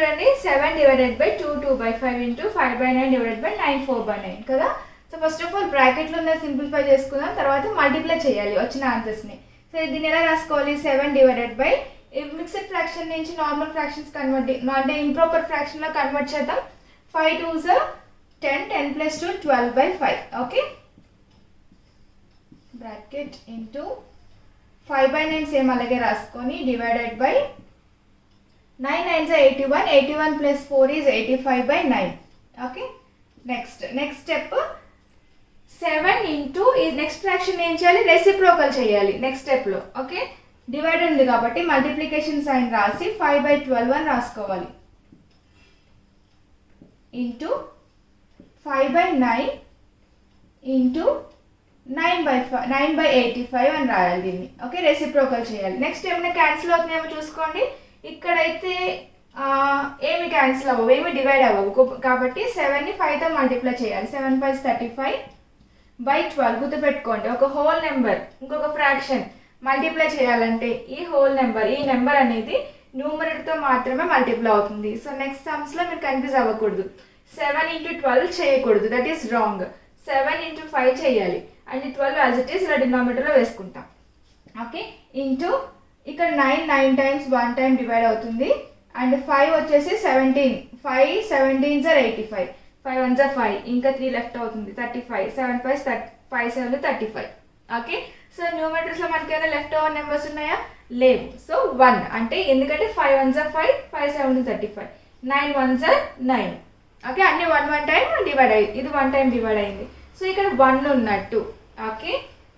చూడండి 7/2/2/5 ఇంటూ 5/9 4/9 కదా. So first of all బ్రాకెట్లో ఉన్న సింప్లిఫై చేసుకుందాం, తర్వాత మల్టిప్లై చేయాలి వచ్చిన ఆన్సర్స్ని. సో దీన్ని ఎలా రాసుకోవాలి? 7 మిక్స్డ్ ఫ్రాక్షన్ నుంచి నార్మల్ ఫ్రాక్షన్స్ కన్వర్ట్ అంటే ఇంప్రాపర్ ఫ్రాక్షన్లో కన్వర్ట్ చేద్దాం. 5 2s 10, 10 plus 2 12/5. Okay, bracket into 5/9 same అలాగే రాసుకొని divided by 9 9s 81, 81 plus 4 is 85/9. Okay, next step 7 into ఈ నెక్స్ట్ ఫ్రాక్షన్ ఏం చేయాలి? రెసిప్రోకల్ చేయాలి నెక్స్ట్ స్టెప్లో. ఓకే, డివైడ్ ఉంది కాబట్టి మల్టిప్లికేషన్ సైన్ రాసి 5/12 అని రాసుకోవాలి. ఇంటూ 5/9 ఇంటూ 9/85 అని రాయాలి దీన్ని. ఓకే, రెసిప్రోకల్ చేయాలి. నెక్స్ట్ ఏమైనా క్యాన్సిల్ అవుతున్నాయేమో చూసుకోండి. ఇక్కడైతే ఏమి క్యాన్సిల్ అవ్వవు, ఏమి డివైడ్ అవ్వవు కాబట్టి 7ని 5తో మల్టిప్లై చేయాలి. 7 5 35/12. గుర్తుపెట్టుకోండి, ఒక హోల్ నెంబర్ ఇంకొక ఫ్రాక్షన్ మల్టిప్లై చేయాలంటే ఈ హోల్ నెంబర్ ఈ నెంబర్ అనేది న్యూమరేటర్తో మాత్రమే మల్టిప్లై అవుతుంది. సో నెక్స్ట్ సమ్స్లో మీరు కన్ఫ్యూజ్ అవ్వకూడదు. 7 × 12 చేయకూడదు, దట్ ఈస్ రాంగ్. 7 × 5 చేయాలి అండ్ 12 యాజ్ ఇట్ ఈస్ ఇలా డినామినేటర్లో వేసుకుంటాం. ఓకే, ఇంటూ ఇక్కడ 9 times 1 time డివైడ్ అవుతుంది అండ్ 5 వచ్చేసి 17. 5 17s are 85. 5 1s are 5, ఇంకా 3 లెఫ్ట్ అవుతుంది 35. 7 5 5 7 35. ఓకే, సో న్యూమరేటర్స్లో మనకి ఏమైనా లెఫ్ట్ ఓవర్ నెంబర్స్ ఉన్నాయా? లేవు. సో 1 అంటే ఎందుకంటే 5 1s are 5, 5 7 35, 9 1s are 9. Okay, అన్ని 1 టైం డివైడ్ అయ్యింది, ఇది 1 టైం డివైడ్ అయింది. సో ఇక్కడ 1 ఉన్నట్టు. ఓకే,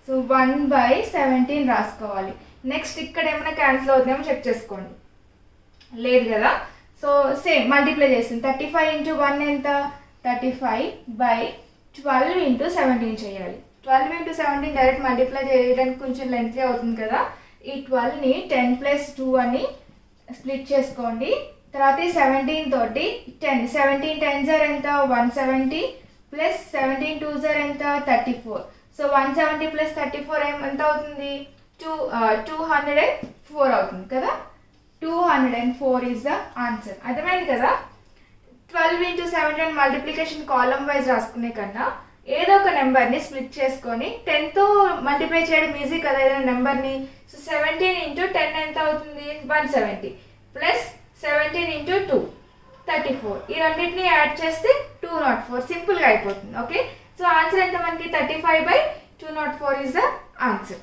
సో 1/17 రాసుకోవాలి. నెక్స్ట్ ఇక్కడ ఏమైనా క్యాన్సిల్ అవుతుందేమో చెక్ చేసుకోండి. లేదు కదా. సో సేమ్ మల్టిప్లై చేస్తుంది. 35 × 1 ఎంత? 35/12 × 17 చేయాలి. 12 × 17 డైరెక్ట్ మల్టిప్లై చేయడానికి కొంచెం లెంతీ అవుతుంది కదా. ఈ 12ని 10 + 2 అని స్ప్లిట్ చేసుకోండి. తర్వాత ఈ 17 తోటి 10, 17 10s are ఎంత? 170 ప్లస్ 17 2s are ఎంత? 34. సో 170 + 34 ఎంత అవుతుంది? 204 అవుతుంది కదా. 204 ఈజ్ ద ఆన్సర్. అర్థమైంది కదా. 12 × 17 మల్టిప్లికేషన్ కాలమ్ వైజ్ రాసుకునే కన్నా ఏదో ఒక నెంబర్ని స్ప్లిట్ చేసుకొని 10తో మల్టిప్లై చేయడం ఈజీ కదా ఏదైనా నెంబర్ని. సో 17 × 10 ఎంత అవుతుంది? 170 ప్లస్ 17 × 2 34. ఈ రెండింటిని యాడ్ చేస్తే 204 సింపుల్గా అయిపోతుంది. ఓకే, సో ఆన్సర్ ఎంత మనకి? 35/204 ఈజ్ ద ఆన్సర్.